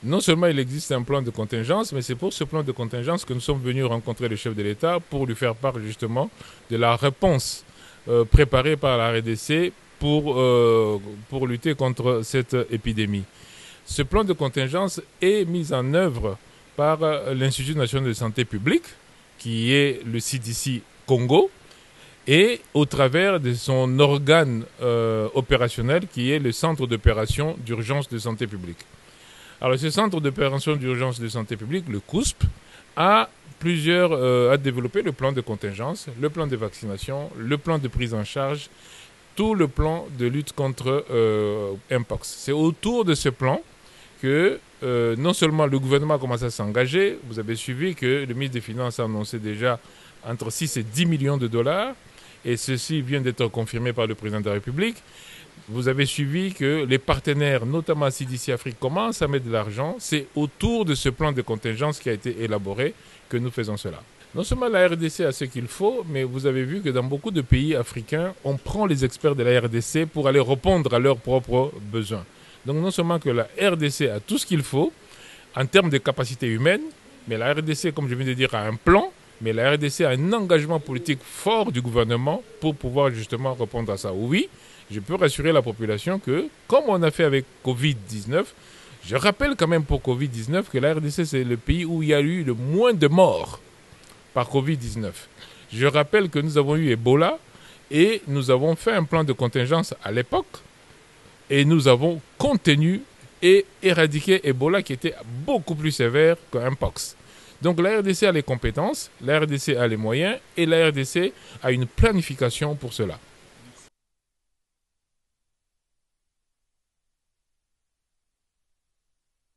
non seulement il existe un plan de contingence, mais c'est pour ce plan de contingence que nous sommes venus rencontrer le chef de l'État pour lui faire part justement de la réponse préparée par la RDC pour lutter contre cette épidémie. Ce plan de contingence est mis en œuvre par l'Institut national de santé publique, qui est le CDC Congo, et au travers de son organe opérationnel, qui est le Centre d'opération d'urgence de santé publique. Alors, ce Centre d'opération d'urgence de santé publique, le COUSP, a développé le plan de contingence, le plan de vaccination, le plan de prise en charge, tout le plan de lutte contre Mpox. C'est autour de ce plan que non seulement le gouvernement a commencé à s'engager, vous avez suivi que le ministre des Finances a annoncé déjà entre 6 et 10 millions de dollars, et ceci vient d'être confirmé par le président de la République. Vous avez suivi que les partenaires, notamment CDC Afrique, commencent à mettre de l'argent. C'est autour de ce plan de contingence qui a été élaboré que nous faisons cela. Non seulement la RDC a ce qu'il faut, mais vous avez vu que dans beaucoup de pays africains, on prend les experts de la RDC pour aller répondre à leurs propres besoins. Donc non seulement que la RDC a tout ce qu'il faut en termes de capacité humaine, mais la RDC, comme je viens de dire, a un plan, mais la RDC a un engagement politique fort du gouvernement pour pouvoir justement répondre à ça. Oui, je peux rassurer la population que, comme on a fait avec Covid-19, je rappelle quand même pour Covid-19 que la RDC, c'est le pays où il y a eu le moins de morts par Covid-19. Je rappelle que nous avons eu Ebola et nous avons fait un plan de contingence à l'époque et nous avons contenu et éradiqué Ebola qui était beaucoup plus sévère qu'un Mpox. Donc la RDC a les compétences, la RDC a les moyens et la RDC a une planification pour cela.